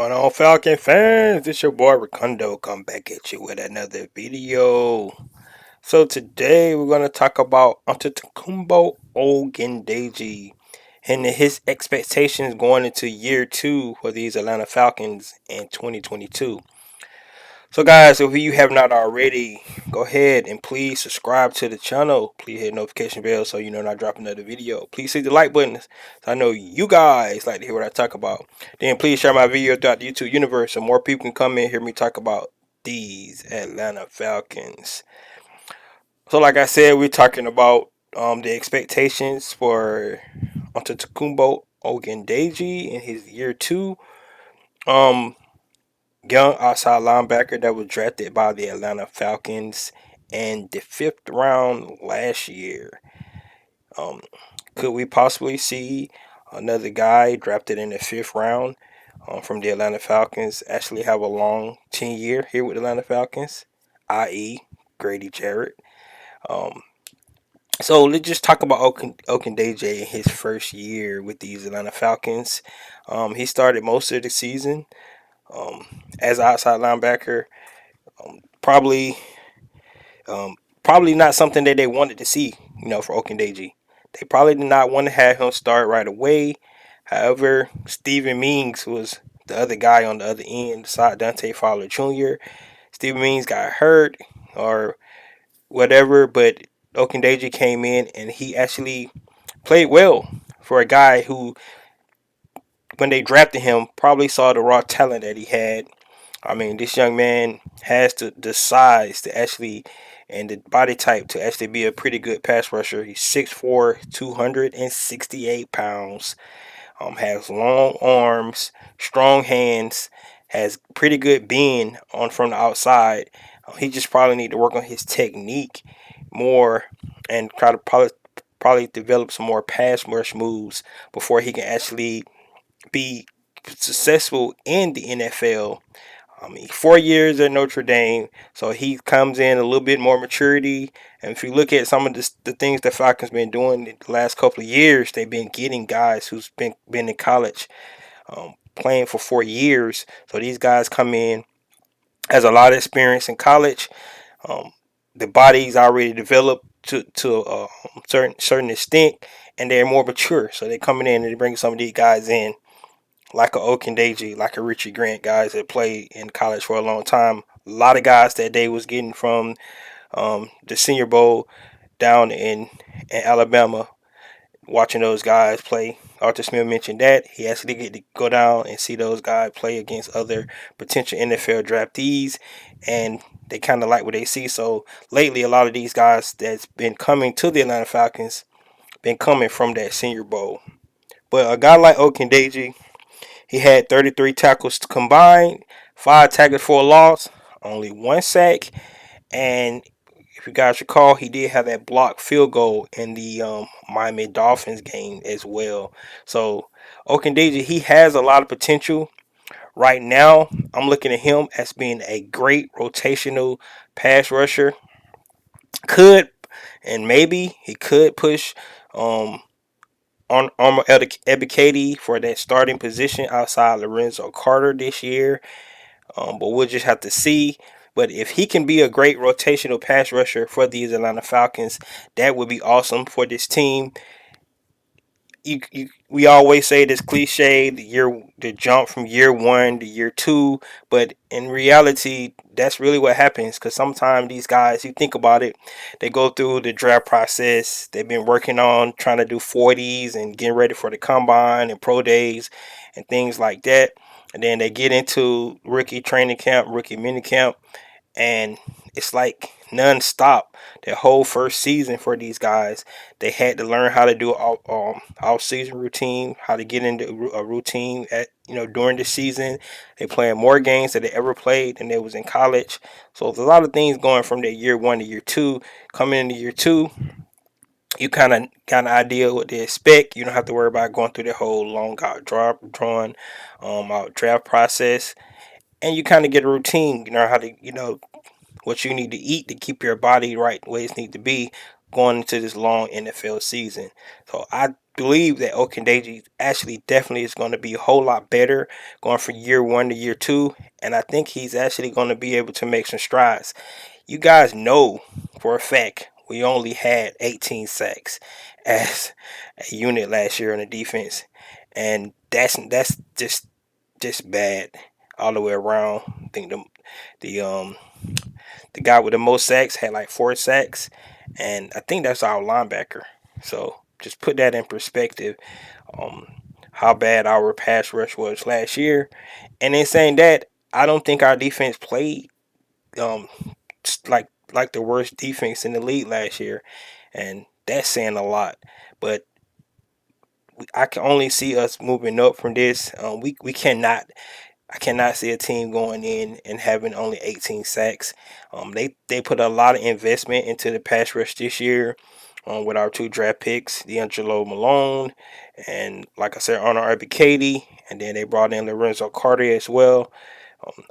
Going on, Falcon fans? It's your boy Ricondo. Come back at you with another video. So today we're gonna talk about Adetokunbo Ogundeji and his expectations going into year two for these Atlanta Falcons in 2022. So guys, if you have not already, go ahead and please subscribe to the channel. Please hit the notification bell so you know when I drop another video. Please hit the like button so I know you guys like to hear what I talk about. Then please share my video throughout the YouTube universe so more people can come in and hear me talk about these Atlanta Falcons. So like I said, we're talking about the expectations for Adetokunbo Ogundeji in his year two. Um Young outside linebacker that was drafted by the Atlanta Falcons in the fifth round last year. Um, could we possibly see another guy drafted in the fifth round from the Atlanta Falcons actually have a long 10-year here with the Atlanta Falcons, i.e., Grady Jarrett? Um, so let's just talk about Ogundeji in his first year with these Atlanta Falcons. He started most of the season as an outside linebacker. Probably probably not something that they wanted to see, for Ogundeji. They probably did not want to have him start right away. However, Steven Means was the other guy on the other end, beside Dante Fowler Jr. Steven Means got hurt or whatever, but Ogundeji came in and he actually played well for a guy who, when they drafted him, probably saw the raw talent that he had. I mean, this young man has the size to actually, and the body type to actually be a pretty good pass rusher. He's 6'4", 268 pounds. Has long arms, strong hands, has pretty good bend on from the outside. He just probably need to work on his technique more and try to probably develop some more pass rush moves before he can actually be successful in the NFL. I mean, 4 years at Notre Dame, so he comes in a little bit more maturity. And if you look at some of the things that Falcons been doing the last couple of years, they've been getting guys who's been in college, playing for 4 years. So these guys come in, has a lot of experience in college. Um, the body's already developed to a certain extent, and they're more mature. So they're coming in and they bring some of these guys in like a Ogundeji, like a Richie Grant, guys that played in college for a long time. A lot of guys that they was getting from the Senior Bowl down in Alabama, watching those guys play. Arthur Smith mentioned that he actually get to go down and see those guys play against other potential NFL draftees, and they kind of like what they see. So lately, a lot of these guys that's been coming to the Atlanta Falcons been coming from that Senior Bowl. But a guy like Ogundeji, he had 33 tackles combined, 5 tackles for a loss, only 1 sack, and if you guys recall, he did have that blocked field goal in the Miami Dolphins game as well. So Ogundeji, he has a lot of potential. Right now, I'm looking at him as being a great rotational pass rusher. Could and maybe he could push um, on Armor Ebiketie for that starting position outside Lorenzo Carter this year. But we'll just have to see. But if he can be a great rotational pass rusher for these Atlanta Falcons, that would be awesome for this team. We always say this cliche, the jump from year one to year two, but in reality, that's really what happens. Because sometimes these guys, you think about it, they go through the draft process. They've been working on trying to do 40s and getting ready for the combine and pro days and things like that. And then they get into rookie training camp, rookie mini camp, and it's like non-stop. The whole first season for these guys, they had to learn how to do all season routine, how to get into a routine at during the season. They playing more games than they ever played than they was in college. So there's a lot of things going from their year one to year two. Coming into year two, you kind of idea what they expect. You don't have to worry about going through the whole long out drawn out draft process, and you kind of get a routine. You know how to what you need to eat to keep your body right the way it needs to be. going into this long NFL season. So I believe that Ogundeji actually definitely is going to be a whole lot better going from year one to year two, and I think he's actually going to be able to make some strides. You guys know for a fact we only had 18 sacks as a unit last year on the defense, and that's just bad all the way around. I think the um the guy with the most sacks had like 4 sacks, and I think that's our linebacker. So just put that in perspective. Um, how bad our pass rush was last year, and in saying that, I don't think our defense played um like the worst defense in the league last year, and that's saying a lot. But I can only see us moving up from this. We cannot. I cannot see a team going in and having only 18 sacks. They put a lot of investment into the pass rush this year. With our 2 draft picks, D'Angelo Malone, and like I said, Arnold Katie, and then they brought in Lorenzo Carter as well.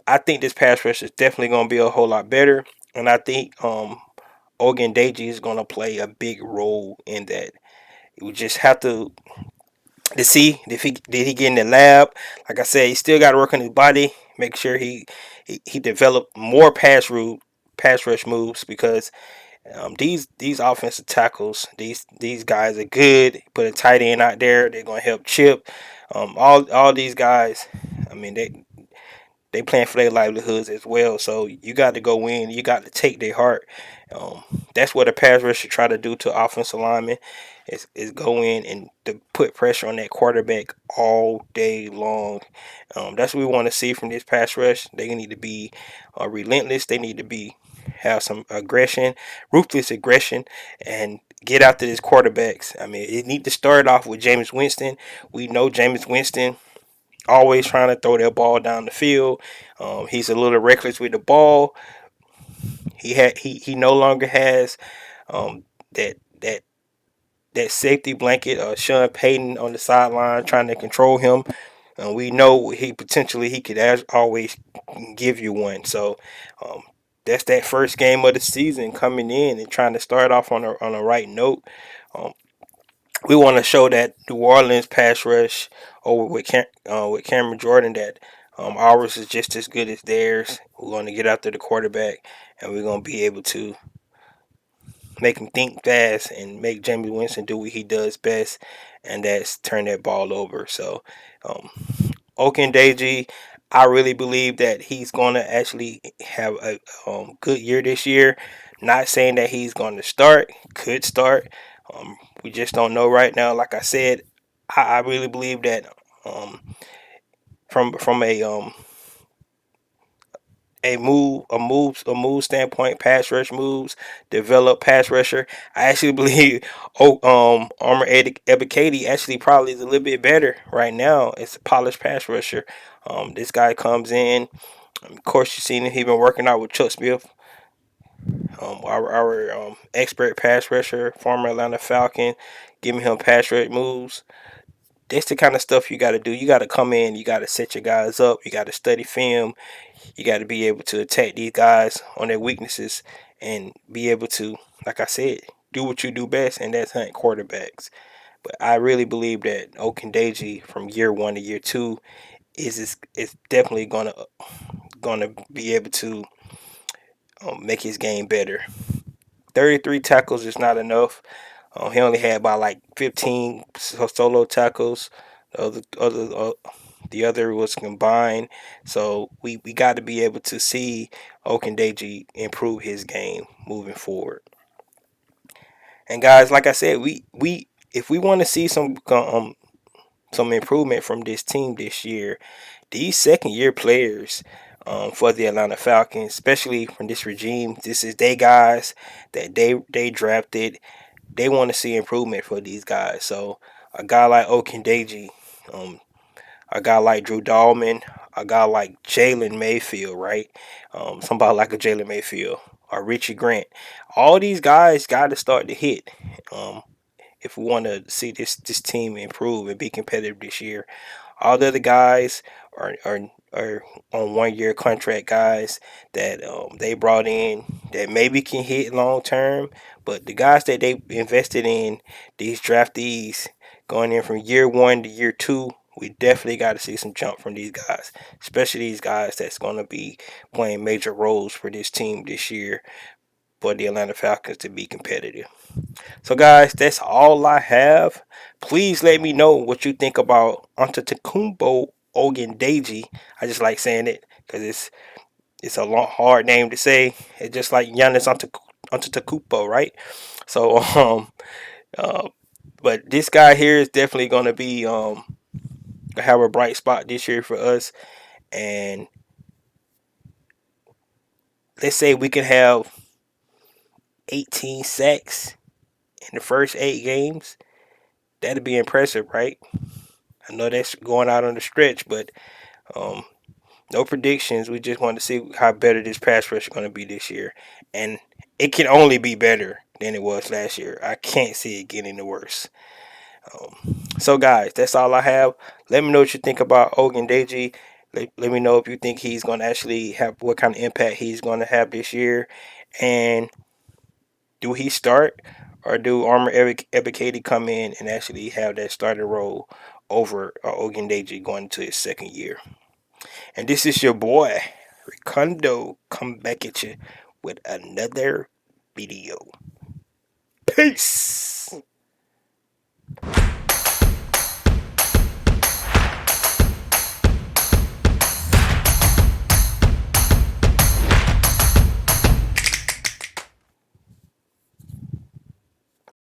I think this pass rush is definitely going to be a whole lot better, and I think Ogundeji is going to play a big role in that. We just have to see if he did he get in the lab. Like I said, he still got to work on his body, make sure he develop more pass rush moves because these offensive tackles, these guys are good. Put a tight end out there, they're gonna help Chip. All these guys, I mean they playing for their livelihoods as well. So you got to go in. You got to take their heart. Um, that's what a pass rush should try to do to offensive linemen is go in and to put pressure on that quarterback all day long. That's what we want to see from this pass rush. They need to be relentless. They need to be have some aggression, ruthless aggression, and get after these quarterbacks. I mean, it need to start off with Jameis Winston. We know Jameis Winston always trying to throw that ball down the field. He's a little reckless with the ball. He no longer has that that safety blanket. Sean Payton on the sideline trying to control him. We know he could always give you one. So um, that's that first game of the season coming in and trying to start off on a right note. Um, we want to show that New Orleans pass rush over with Cameron Jordan that ours is just as good as theirs. We're going to get after the quarterback, and we're going to be able to make him think fast and make James Winston do what he does best, and that's turn that ball over. So, um, Ogundeji, I really believe that he's going to actually have a good year this year. Not saying that he's going to start, could start. We just don't know right now. Like I said, I really believe that um, from a move standpoint, pass rush moves, develop pass rusher. I actually believe Armor Ebikadi actually probably is a little bit better right now. It's a polished pass rusher. This guy comes in. Of course, you've seen him. He been working out with Chuck Smith, our expert pass rusher, former Atlanta Falcon, giving him pass rush moves. That's the kind of stuff you got to do. You got to come in. You got to set your guys up. You got to study film. You got to be able to attack these guys on their weaknesses and be able to, like I said, do what you do best, and that's hunt quarterbacks. But I really believe that Ogundeji from year one to year two is definitely gonna be able to make his game better. 33 tackles is not enough. He only had about like 15 solo tackles. The other was combined. So we got to be able to see Ogundeji improve his game moving forward. And guys, like I said, we if we want to see some improvement from this team this year, these second year players for the Atlanta Falcons, especially from this regime, this is they guys that they drafted. They want to see improvement for these guys. So a guy like Ogundeji, um, a guy like Drew Dahlman, a guy like Jalen Mayfield, right? Somebody like a Jalen Mayfield or Richie Grant. All these guys got to start to hit if we want to see this team improve and be competitive this year. All the other guys are on 1 year contract guys that they brought in that maybe can hit long term, but the guys that they invested in, these draftees going in from year one to year two, we definitely got to see some jump from these guys, especially these guys that's going to be playing major roles for this team this year for the Atlanta Falcons to be competitive. So, guys, that's all I have. Please let me know what you think about Antetokounmpo Ogundeji. I just like saying it because it's a long, hard name to say. It's just like Giannis Antetokounmpo, right? So, uh, but this guy here is definitely going to be have a bright spot this year for us. And let's say we can have 18 sacks in the first 8 games. That'd be impressive, right? I know that's going out on the stretch, but um, no predictions. We just want to see how better this pass rush is going to be this year, and it can only be better than it was last year. I can't see it getting any worse. So, guys, that's all I have. Let me know what you think about Ogundeji. Let me know if you think he's going to actually have what kind of impact he's going to have this year, and do he start or do Armor Ebiketie come in and actually have that starting role over Ogundeji going into his second year? And this is your boy, Ricondo, come back at you with another video. Peace!